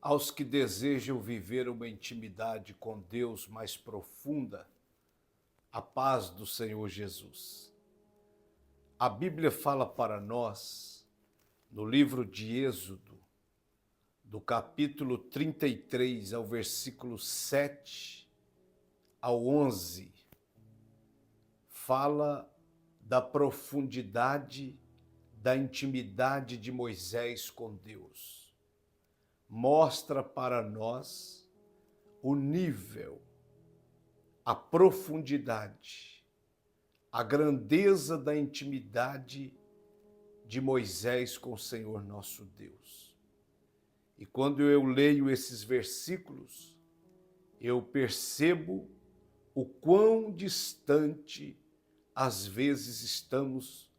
Aos que desejam viver uma intimidade com Deus mais profunda, a paz do Senhor Jesus. A Bíblia fala para nós, no livro de Êxodo, do capítulo 33 ao versículo 7 ao 11, fala da profundidade da intimidade de Moisés com Deus. Mostra para nós o nível, a profundidade, a grandeza da intimidade de Moisés com o Senhor nosso Deus. E quando eu leio esses versículos, eu percebo o quão distante às vezes estamos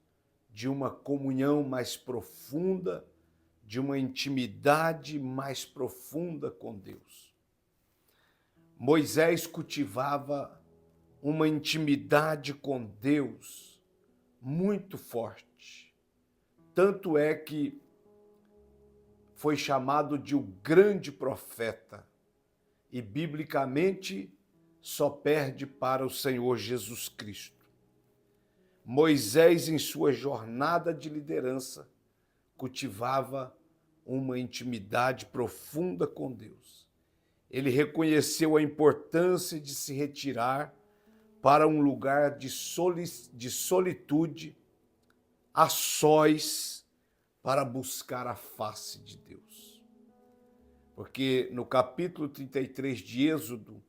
de uma comunhão mais profunda, de uma intimidade mais profunda com Deus. Moisés cultivava uma intimidade com Deus muito forte. Tanto é que foi chamado de o grande profeta e, biblicamente, só perde para o Senhor Jesus Cristo. Moisés, em sua jornada de liderança, cultivava uma intimidade profunda com Deus. Ele reconheceu a importância de se retirar para um lugar de solitude, a sós, para buscar a face de Deus. Porque no capítulo 33 de Êxodo,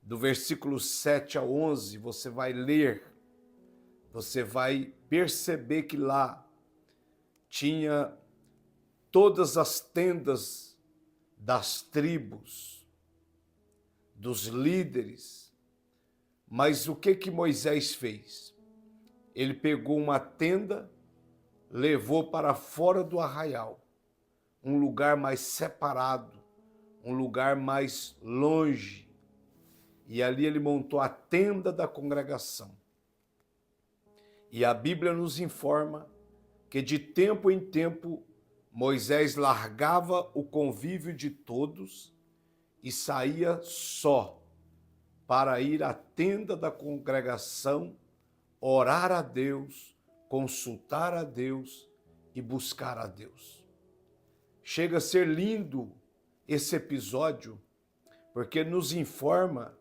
do versículo 7 ao 11, você vai ler, você vai perceber que lá tinha todas as tendas das tribos, dos líderes. Mas o que Moisés fez? Ele pegou uma tenda, levou para fora do arraial, um lugar mais separado, um lugar mais longe. E ali ele montou a tenda da congregação. E a Bíblia nos informa que de tempo em tempo Moisés largava o convívio de todos e saía só para ir à tenda da congregação, orar a Deus, consultar a Deus e buscar a Deus. Chega a ser lindo esse episódio, porque nos informa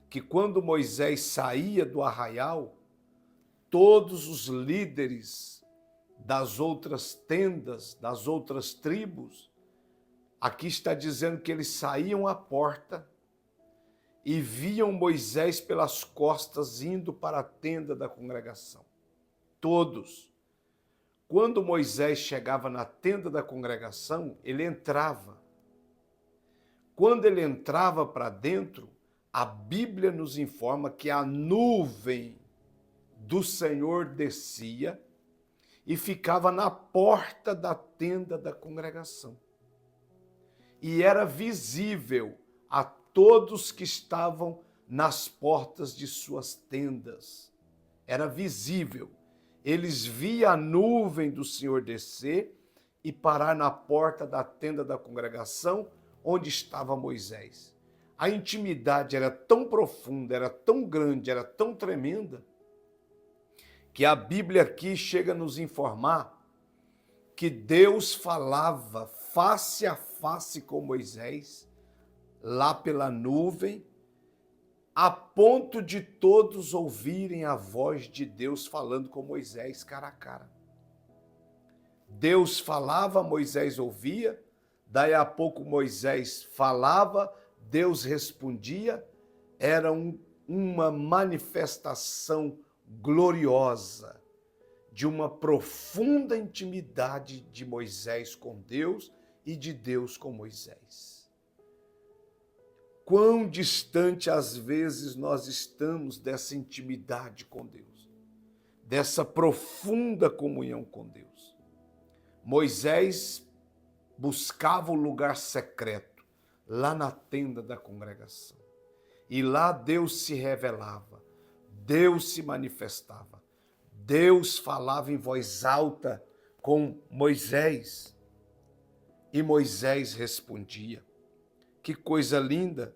que quando Moisés saía do arraial, todos os líderes das outras tendas, das outras tribos, aqui está dizendo que eles saíam à porta e viam Moisés pelas costas indo para a tenda da congregação. Todos. Quando Moisés chegava na tenda da congregação, ele entrava. Quando ele entrava para dentro, a Bíblia nos informa que a nuvem do Senhor descia e ficava na porta da tenda da congregação. E era visível a todos que estavam nas portas de suas tendas. Era visível. Eles viam a nuvem do Senhor descer e parar na porta da tenda da congregação, onde estava Moisés. A intimidade era tão profunda, era tão grande, era tão tremenda, que a Bíblia aqui chega a nos informar que Deus falava face a face com Moisés, lá pela nuvem, a ponto de todos ouvirem a voz de Deus falando com Moisés cara a cara. Deus falava, Moisés ouvia, daí a pouco Moisés falava, Deus respondia, era uma manifestação gloriosa de uma profunda intimidade de Moisés com Deus e de Deus com Moisés. Quão distante às vezes nós estamos dessa intimidade com Deus, dessa profunda comunhão com Deus. Moisés buscava o lugar secreto, lá na tenda da congregação. E lá Deus se revelava, Deus se manifestava, Deus falava em voz alta com Moisés. E Moisés respondia. Que coisa linda!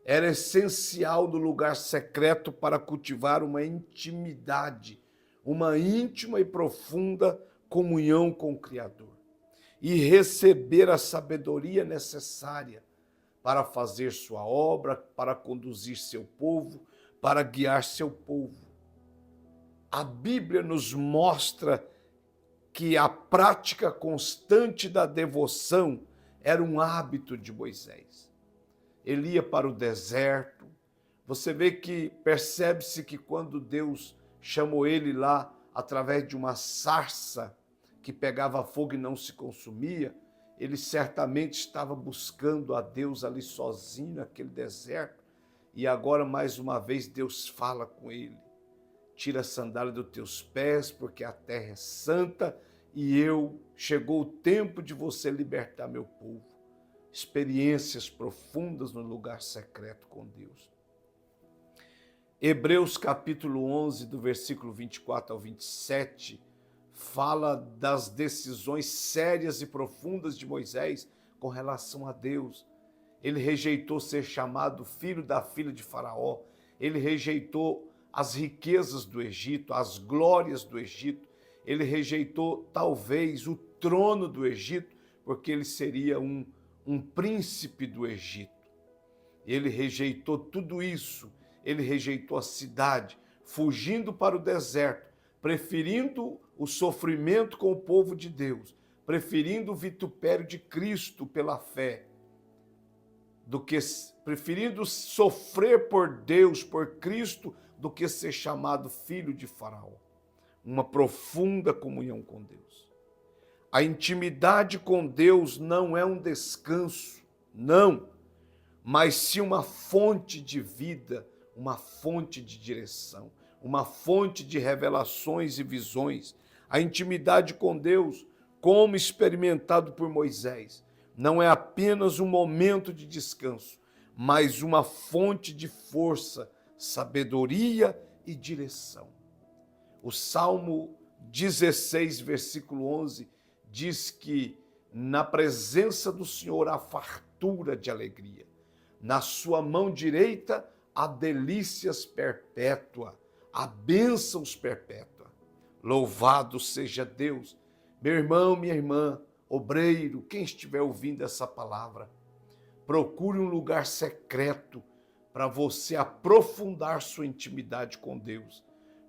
Era essencial no lugar secreto para cultivar uma intimidade, uma íntima e profunda comunhão com o Criador e receber a sabedoria necessária para fazer sua obra, para conduzir seu povo, para guiar seu povo. A Bíblia nos mostra que a prática constante da devoção era um hábito de Moisés. Ele ia para o deserto. Você vê que percebe-se que quando Deus chamou ele lá através de uma sarça que pegava fogo e não se consumia, ele certamente estava buscando a Deus ali sozinho naquele deserto. E agora, mais uma vez, Deus fala com ele. Tira a sandália dos teus pés, porque a terra é santa e chegou o tempo de você libertar meu povo. Experiências profundas no lugar secreto com Deus. Hebreus capítulo 11, do versículo 24 ao 27, fala das decisões sérias e profundas de Moisés com relação a Deus. Ele rejeitou ser chamado filho da filha de Faraó. Ele rejeitou as riquezas do Egito, as glórias do Egito. Ele rejeitou talvez o trono do Egito, porque ele seria um príncipe do Egito. Ele rejeitou tudo isso, ele rejeitou a cidade, fugindo para o deserto, preferindo o sofrimento com o povo de Deus, preferindo o vitupério de Cristo pela fé, preferindo sofrer por Deus, por Cristo, do que ser chamado filho de Faraó. Uma profunda comunhão com Deus. A intimidade com Deus não é um descanso, não, mas sim uma fonte de vida, uma fonte de direção, uma fonte de revelações e visões. A intimidade com Deus, como experimentado por Moisés, não é apenas um momento de descanso, mas uma fonte de força, sabedoria e direção. O Salmo 16, versículo 11, diz que na presença do Senhor há fartura de alegria. Na sua mão direita há delícias perpétuas, há bênçãos perpétuas. Louvado seja Deus. Meu irmão, minha irmã, obreiro, quem estiver ouvindo essa palavra, procure um lugar secreto para você aprofundar sua intimidade com Deus,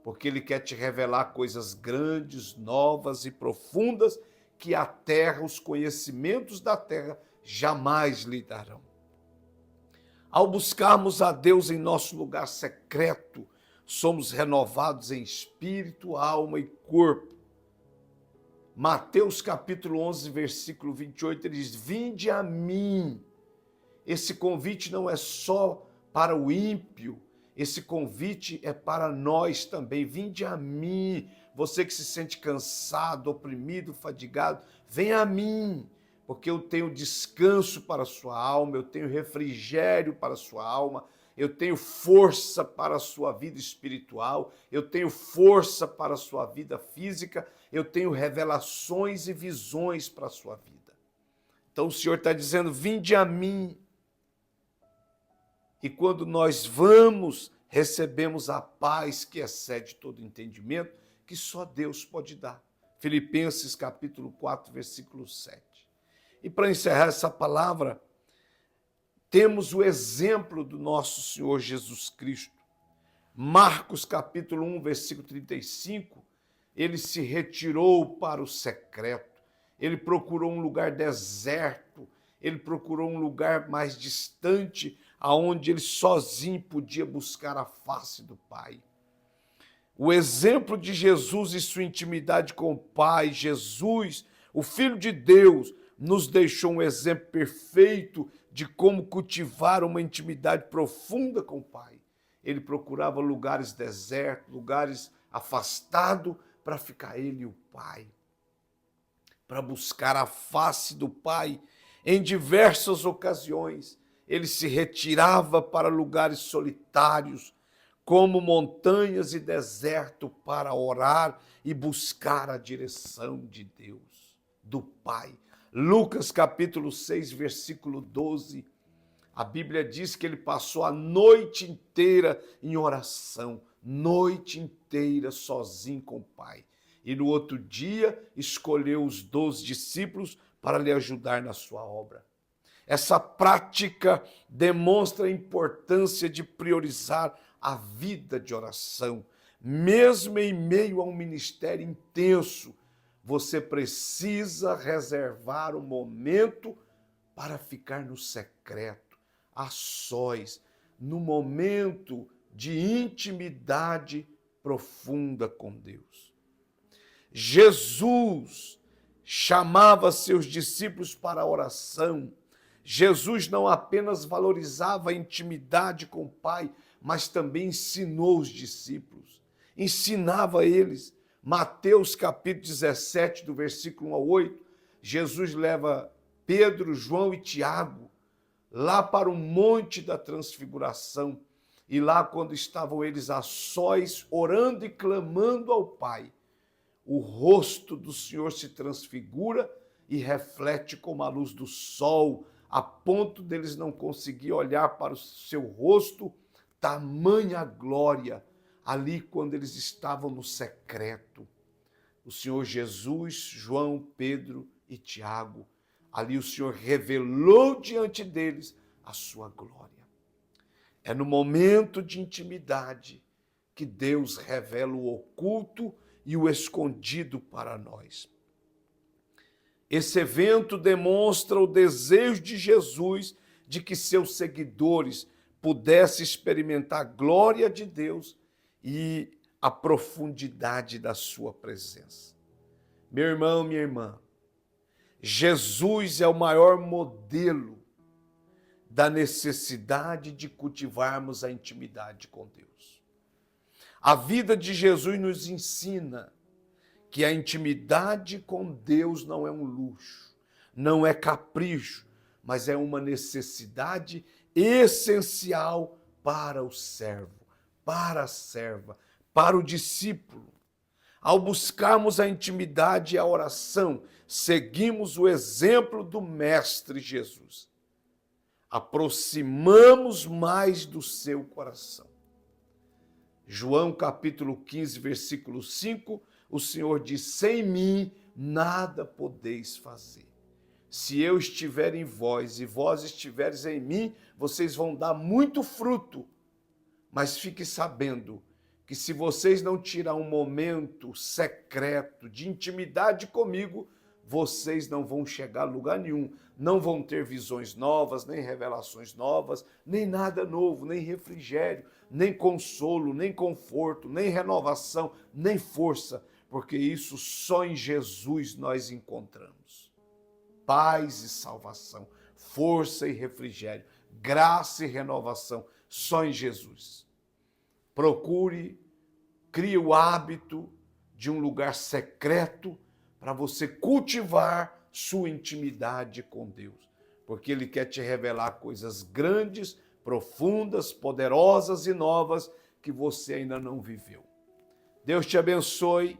porque Ele quer te revelar coisas grandes, novas e profundas que a terra, os conhecimentos da terra, jamais lhe darão. Ao buscarmos a Deus em nosso lugar secreto, somos renovados em espírito, alma e corpo. Mateus capítulo 11, versículo 28, ele diz: vinde a mim. Esse convite não é só para o ímpio, esse convite é para nós também. Vinde a mim, você que se sente cansado, oprimido, fadigado, vem a mim, porque eu tenho descanso para a sua alma, eu tenho refrigério para a sua alma, eu tenho força para a sua vida espiritual, eu tenho força para a sua vida física, eu tenho revelações e visões para a sua vida. Então o Senhor está dizendo, vinde a mim. E quando nós vamos, recebemos a paz que excede todo entendimento, que só Deus pode dar. Filipenses capítulo 4, versículo 7. E para encerrar essa palavra, temos o exemplo do nosso Senhor Jesus Cristo. Marcos capítulo 1, versículo 35, ele se retirou para o secreto, ele procurou um lugar deserto, ele procurou um lugar mais distante, aonde ele sozinho podia buscar a face do Pai. O exemplo de Jesus e sua intimidade com o Pai, Jesus, o Filho de Deus, nos deixou um exemplo perfeito de como cultivar uma intimidade profunda com o Pai. Ele procurava lugares desertos, lugares afastados, para ficar ele e o Pai, para buscar a face do Pai. Em diversas ocasiões, ele se retirava para lugares solitários, como montanhas e deserto, para orar e buscar a direção de Deus, do Pai. Lucas capítulo 6, versículo 12, a Bíblia diz que ele passou a noite inteira em oração, noite inteira sozinho com o Pai. E no outro dia escolheu os 12 discípulos para lhe ajudar na sua obra. Essa prática demonstra a importância de priorizar a vida de oração. Mesmo em meio a um ministério intenso, você precisa reservar um momento para ficar no secreto, a sós, no momento de intimidade profunda com Deus. Jesus chamava seus discípulos para a oração. Jesus não apenas valorizava a intimidade com o Pai, mas também ensinou os discípulos, ensinava eles. Mateus capítulo 17, do versículo 1 ao 8, Jesus leva Pedro, João e Tiago lá para o Monte da Transfiguração. E lá, quando estavam eles a sós, orando e clamando ao Pai, o rosto do Senhor se transfigura e reflete como a luz do sol, a ponto deles não conseguir olhar para o seu rosto, tamanha glória, ali quando eles estavam no secreto. O Senhor Jesus, João, Pedro e Tiago, ali o Senhor revelou diante deles a sua glória. É no momento de intimidade que Deus revela o oculto e o escondido para nós. Esse evento demonstra o desejo de Jesus de que seus seguidores pudessem experimentar a glória de Deus e a profundidade da sua presença. Meu irmão, minha irmã, Jesus é o maior modelo da necessidade de cultivarmos a intimidade com Deus. A vida de Jesus nos ensina que a intimidade com Deus não é um luxo, não é capricho, mas é uma necessidade essencial para o servo, para a serva, para o discípulo. Ao buscarmos a intimidade e a oração, seguimos o exemplo do Mestre Jesus. Aproximamos mais do seu coração. João capítulo 15, versículo 5, o Senhor diz: sem mim nada podeis fazer. Se eu estiver em vós e vós estiveres em mim, vocês vão dar muito fruto. Mas fique sabendo que se vocês não tirar um momento secreto de intimidade comigo, vocês não vão chegar a lugar nenhum, não vão ter visões novas, nem revelações novas, nem nada novo, nem refrigério, nem consolo, nem conforto, nem renovação, nem força, porque isso só em Jesus nós encontramos. Paz e salvação, força e refrigério, graça e renovação, só em Jesus. Procure, crie o hábito de um lugar secreto para você cultivar sua intimidade com Deus, porque Ele quer te revelar coisas grandes, profundas, poderosas e novas que você ainda não viveu. Deus te abençoe.